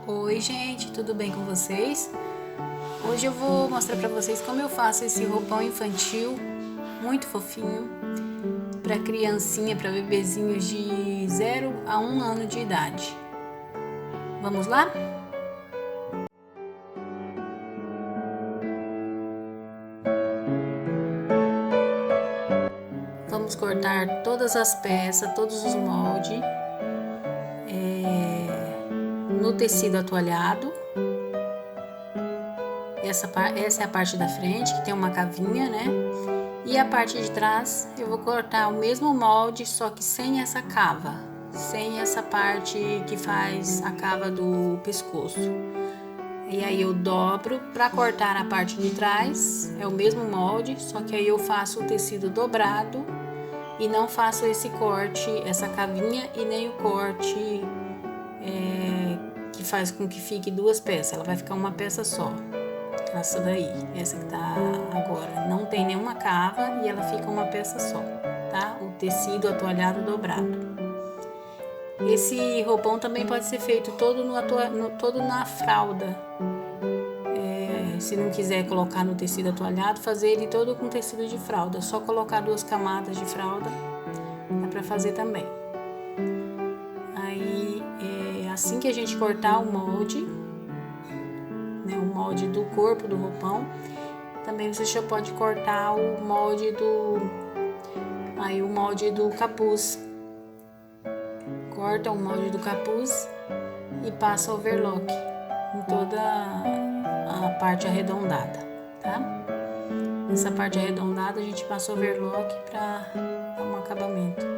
Oi gente, tudo bem com vocês? Hoje eu vou mostrar pra vocês como eu faço esse roupão infantil muito fofinho para criancinha, para bebezinhos de 0 a 1 ano de idade. Vamos lá? Vamos cortar todas as peças, todos os moldes no tecido atoalhado. Essa é a parte da frente, que tem uma cavinha, né? E a parte de trás eu vou cortar o mesmo molde, só que sem essa cava, sem essa parte que faz a cava do pescoço. E aí eu dobro para cortar a parte de trás, é o mesmo molde, só que aí eu faço o tecido dobrado e não faço esse corte, essa cavinha e nem o corte que faz com que fique duas peças, ela vai ficar uma peça só. Essa daí, essa que tá agora, não tem nenhuma cava e ela fica uma peça só, tá? O tecido atoalhado dobrado. Esse roupão também pode ser feito todo todo na fralda. Se não quiser colocar no tecido atoalhado, fazer ele todo com tecido de fralda. Só colocar 2 camadas de fralda, dá pra fazer também. Aí, assim que a gente cortar o molde, né, o molde do corpo do roupão, também você já pode cortar o molde do capuz. Corta o molde do capuz e passa overlock em toda a parte arredondada, tá? Essa parte arredondada a gente passa overlock para dar um acabamento.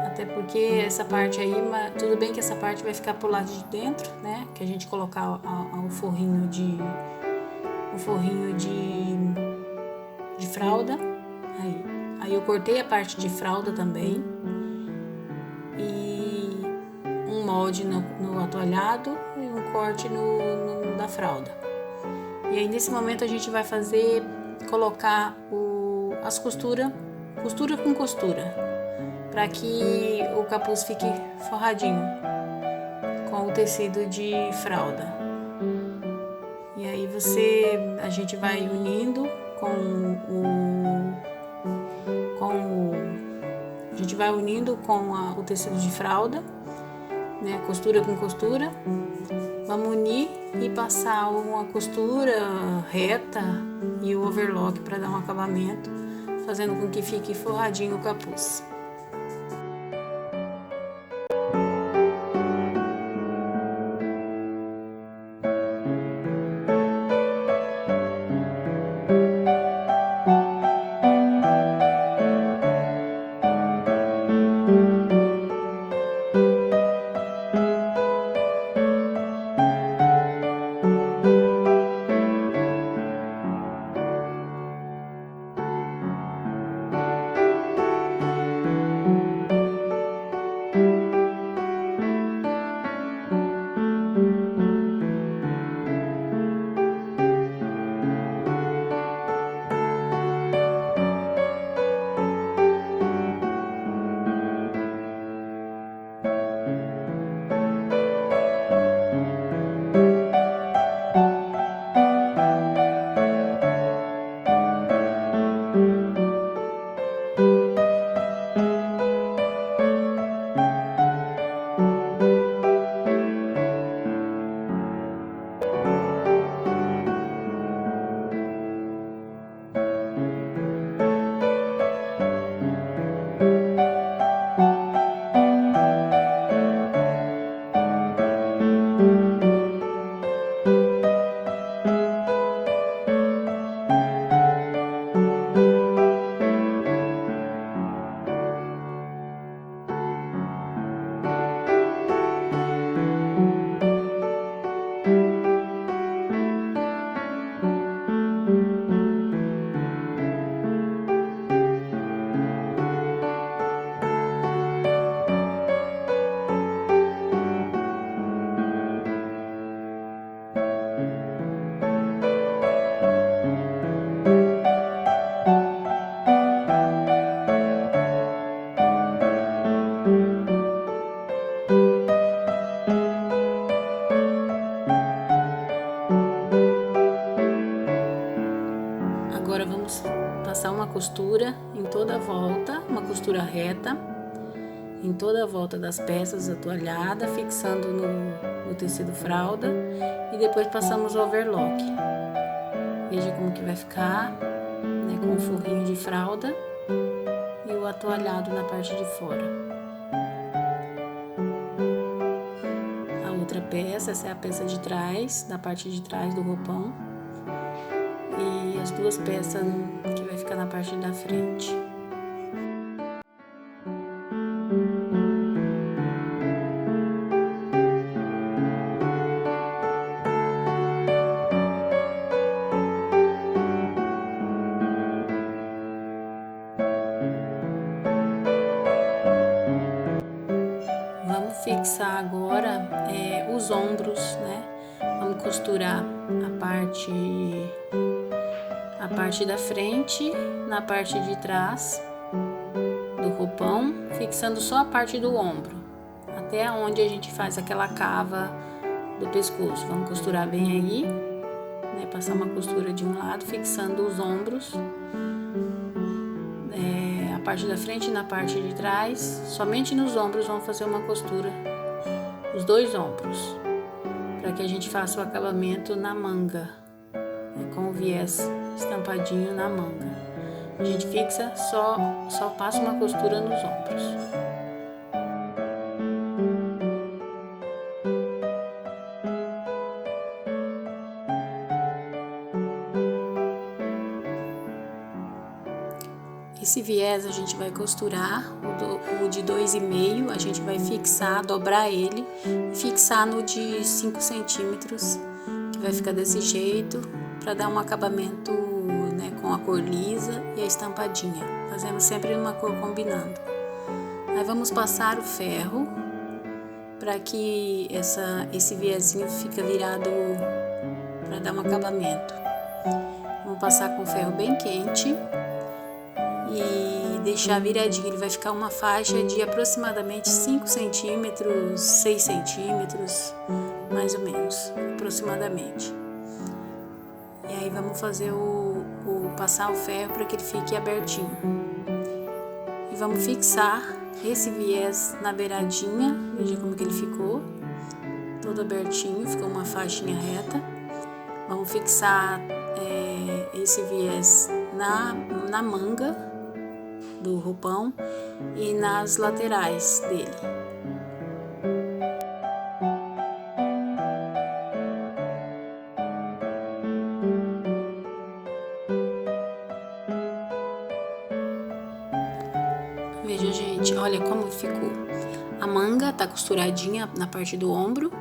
Até porque essa parte aí, tudo bem que essa parte vai ficar pro lado de dentro, né? Que a gente colocar o forrinho de fralda. Aí eu cortei a parte de fralda também. E um molde no atoalhado e um corte da fralda. E aí nesse momento a gente vai colocar as costura com costura, para que o capuz fique forradinho com o tecido de fralda. E aí a gente vai unindo com o tecido de fralda, né? Costura com costura. Vamos unir e passar uma costura reta e o overlock para dar um acabamento, fazendo com que fique forradinho o capuz. costura em toda a volta, uma costura reta, em toda a volta das peças atoalhadas, fixando no tecido fralda e depois passamos o overlock. Veja como que vai ficar, né, com o forrinho de fralda e o atoalhado na parte de fora. A outra peça, essa é a peça de trás, da parte de trás do roupão. E as duas peças que vai ficar na parte da frente. Vamos fixar agora os ombros, né? Vamos costurar a parte da frente na parte de trás do roupão, fixando só a parte do ombro, até onde a gente faz aquela cava do pescoço. Vamos costurar bem aí, né? Passar uma costura de um lado, fixando os ombros, a parte da frente e na parte de trás. Somente nos ombros vamos fazer uma costura, os dois ombros, para que a gente faça o acabamento na manga, né? Com o viés estampadinho na manga. A gente fixa, só passa uma costura nos ombros. Esse viés a gente vai costurar, o de 2,5 a gente vai fixar, dobrar ele, fixar no de 5 centímetros, que vai ficar desse jeito, para dar um acabamento, né, com a cor lisa e a estampadinha. Fazemos sempre uma cor combinando. Aí vamos passar o ferro para que esse viésinho fica virado, para dar um acabamento. Vamos passar com o ferro bem quente e deixar viradinho. Ele vai ficar uma faixa de aproximadamente 5 centímetros, 6 centímetros, mais ou menos, aproximadamente. E aí vamos fazer passar o ferro para que ele fique abertinho. E vamos fixar esse viés na beiradinha. Veja como que ele ficou, todo abertinho, ficou uma faixinha reta. Vamos fixar esse viés na manga do roupão e nas laterais dele. Veja, gente, olha como ficou. A manga tá costuradinha na parte do ombro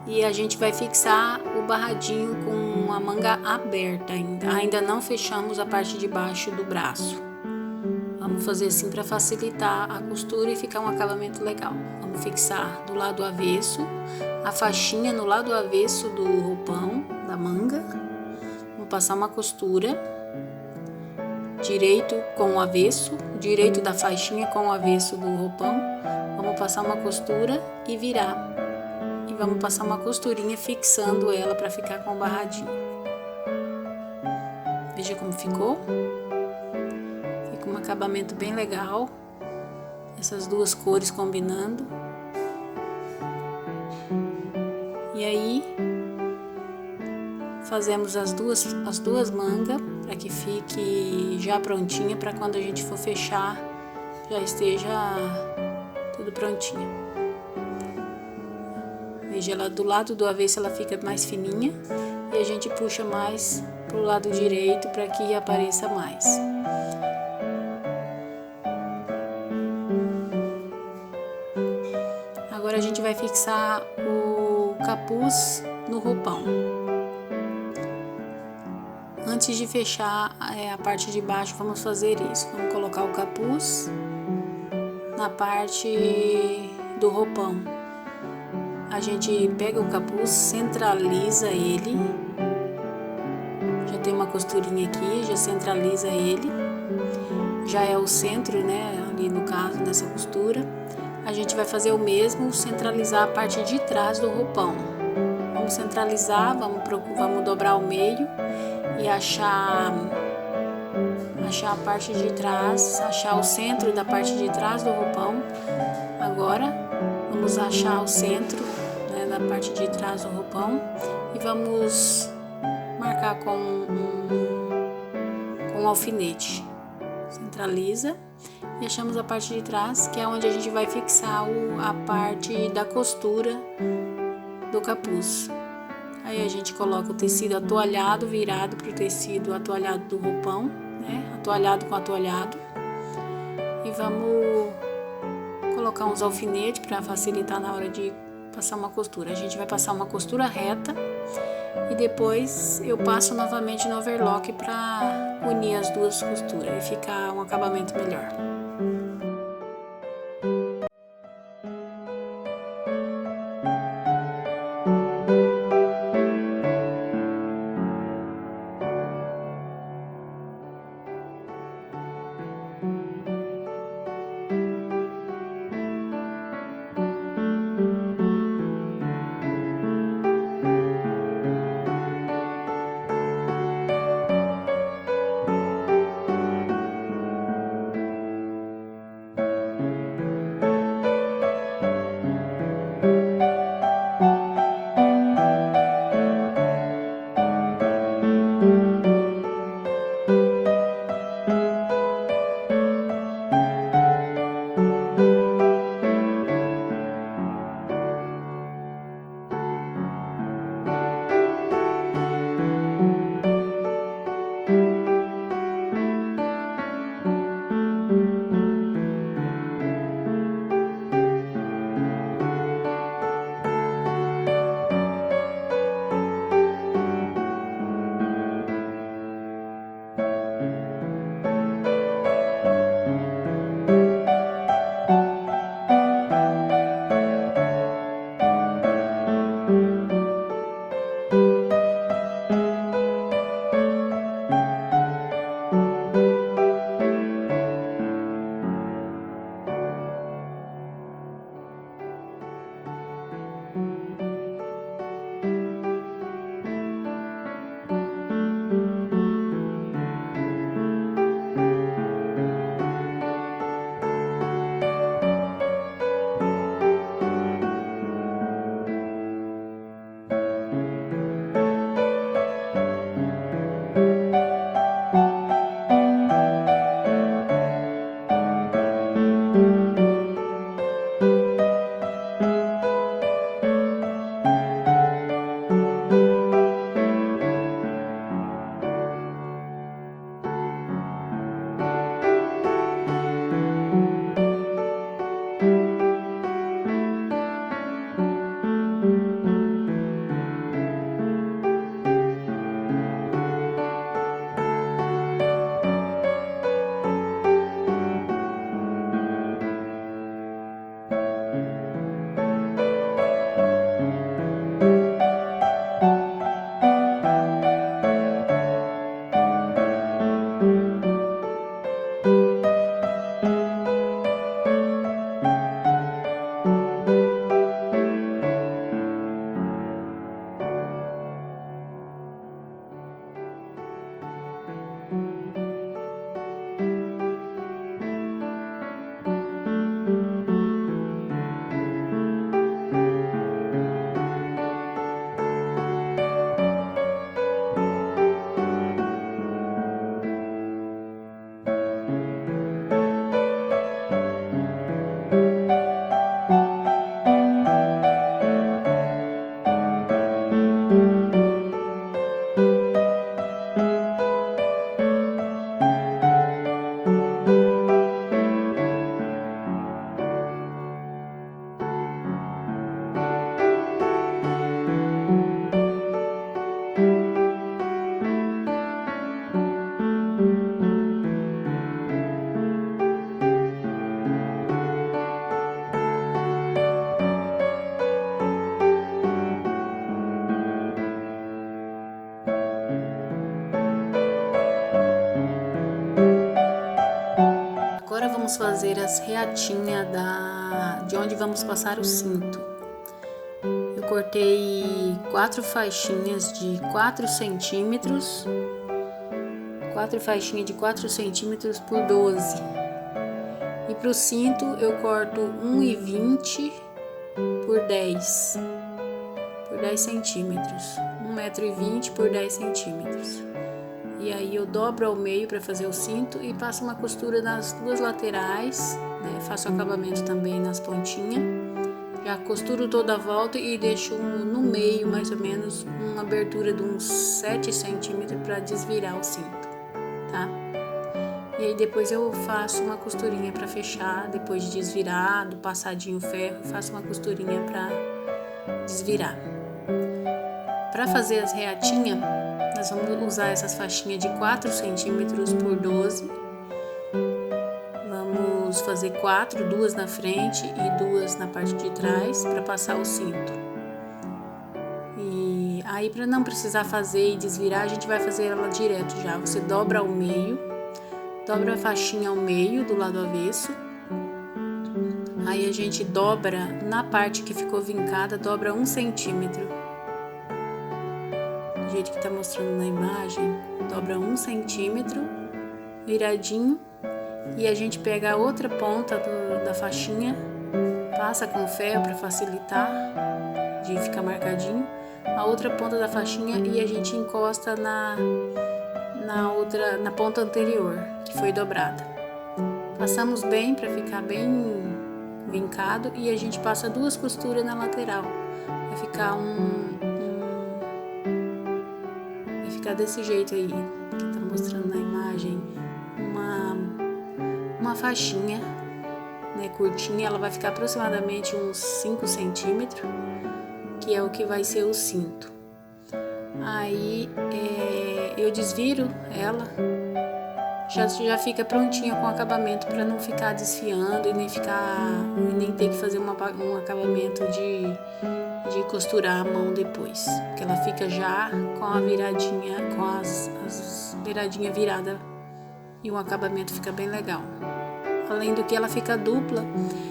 e a gente vai fixar o barradinho com a manga aberta ainda. Ainda não fechamos a parte de baixo do braço. Vamos fazer assim para facilitar a costura e ficar um acabamento legal. Vamos fixar do lado avesso, a faixinha no lado avesso do roupão, da manga. Vamos passar uma costura direito com o avesso, direito da faixinha com o avesso do roupão. Vamos passar uma costura e virar. E vamos passar uma costurinha fixando ela para ficar com o barradinho. Veja como ficou. Um acabamento bem legal, essas duas cores combinando. E aí fazemos as duas mangas para que fique já prontinha, para quando a gente for fechar já esteja tudo prontinho. Veja, ela do lado do avesso ela fica mais fininha e a gente puxa mais pro lado direito para que apareça mais. Agora a gente vai fixar o capuz no roupão. Antes de fechar a parte de baixo, vamos fazer isso. Vamos colocar o capuz na parte do roupão. A gente pega o capuz, centraliza ele. Já tem uma costurinha aqui, já centraliza ele. Já é o centro, né? Ali no caso, nessa costura. A gente vai fazer o mesmo, centralizar a parte de trás do roupão. Vamos centralizar, vamos dobrar o meio e achar achar a parte de trás, achar o centro da parte de trás do roupão. Agora vamos achar o centro, né, da parte de trás do roupão e vamos marcar com um alfinete. Centraliza e achamos a parte de trás, que é onde a gente vai fixar a parte da costura do capuz. Aí a gente coloca o tecido atoalhado, virado para o tecido atoalhado do roupão, né? Atoalhado com atoalhado. E vamos colocar uns alfinetes para facilitar na hora de passar uma costura. A gente vai passar uma costura reta e depois eu passo novamente no overlock para unir as duas costuras e ficar um acabamento melhor. Vamos fazer as reatinhas de onde vamos passar o cinto. Eu cortei 4 faixinhas de 4 centímetros 4 faixinhas de 4 centímetros por 12. E para o cinto eu corto 1,20 por 10 centímetros, 1,20 m por 10 centímetros. E aí eu dobro ao meio para fazer o cinto e passo uma costura nas duas laterais, né? Faço acabamento também nas pontinhas. Já costuro toda a volta e deixo no meio, mais ou menos, uma abertura de uns 7 centímetros para desvirar o cinto, tá? E aí depois eu faço uma costurinha para fechar, depois de desvirar, do passadinho ferro, faço uma costurinha para desvirar. Para fazer as reatinhas, nós vamos usar essas faixinhas de 4 centímetros por 12. Vamos fazer 4, 2 na frente e 2 na parte de trás para passar o cinto. E aí, para não precisar fazer e desvirar, a gente vai fazer ela direto já. Você dobra ao meio, dobra a faixinha ao meio do lado avesso. Aí a gente dobra na parte que ficou vincada, dobra 1 centímetro. Do jeito que tá mostrando na imagem, dobra 1 centímetro, viradinho. E a gente pega a outra ponta da faixinha, passa com o ferro para facilitar de ficar marcadinho, a outra ponta da faixinha e a gente encosta na ponta anterior, que foi dobrada. Passamos bem para ficar bem vincado e a gente passa 2 costuras na lateral. Vai ficar vai ficar desse jeito aí, que tá mostrando na imagem, uma faixinha, né, curtinha. Ela vai ficar aproximadamente uns 5 centímetros, que é o que vai ser o cinto. Aí eu desviro ela, já fica prontinha com acabamento para não ficar desfiando e nem ter que fazer um acabamento de costurar a mão depois, porque ela fica já com a viradinha, com as beiradinhas viradas e o acabamento fica bem legal. Além do que ela fica dupla,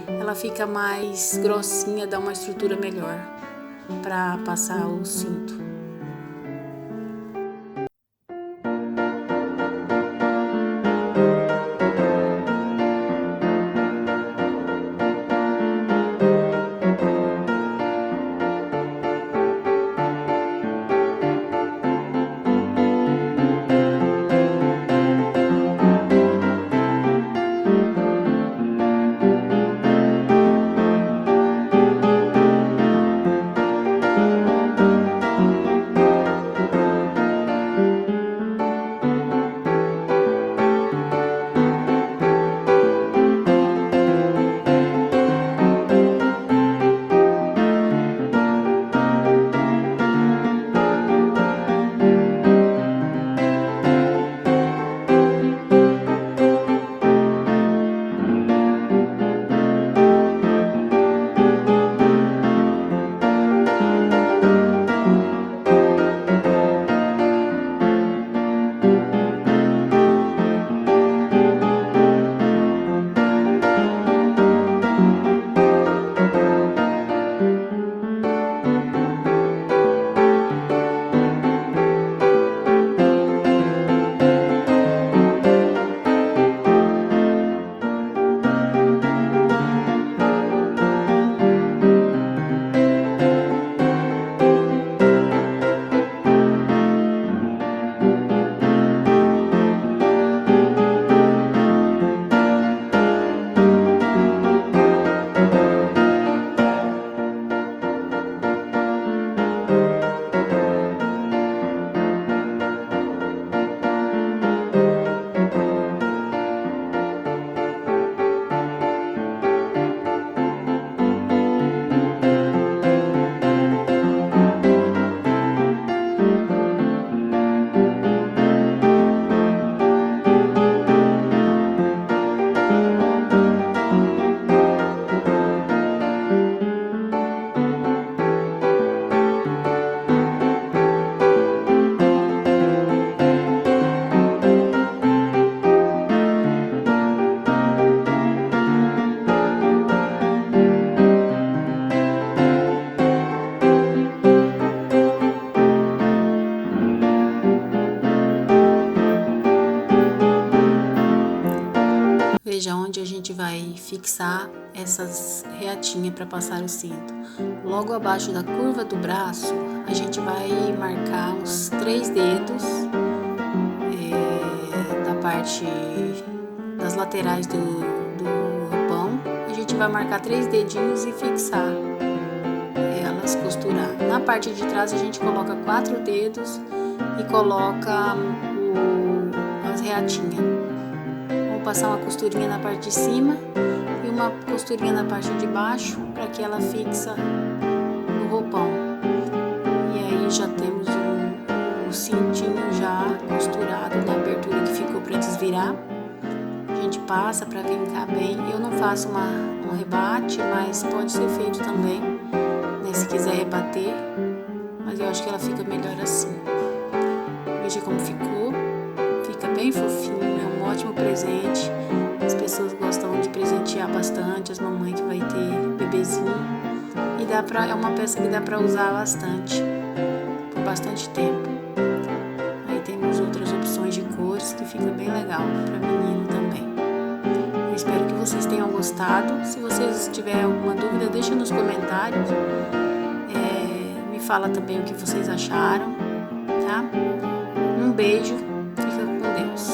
ela fica mais grossinha, dá uma estrutura melhor para passar o cinto. vai fixar essas reatinhas para passar o cinto. Logo abaixo da curva do braço, a gente vai marcar uns 3 dedos da parte das laterais do roupão. A gente vai marcar 3 dedinhos e fixar elas, costurar. Na parte de trás a gente coloca 4 dedos e coloca as reatinhas. Vamos passar uma costurinha na parte de cima e uma costurinha na parte de baixo para que ela fixa no roupão. E aí já temos o cintinho já costurado da abertura que ficou para desvirar. A gente passa para vincar bem. Eu não faço um rebate, mas pode ser feito também, né, se quiser rebater, mas eu acho que ela fica melhor assim. Veja como ficou, fica bem fofinho, é um ótimo presente. As pessoas gostam de presentear bastante, as mamães que vai ter bebezinho, e é uma peça que dá para usar bastante, por bastante tempo. Aí temos outras opções de cores que fica bem legal para menino também. Eu espero que vocês tenham gostado. Se vocês tiverem alguma dúvida, deixa nos comentários. Me fala também o que vocês acharam, tá? Um beijo, fica com Deus.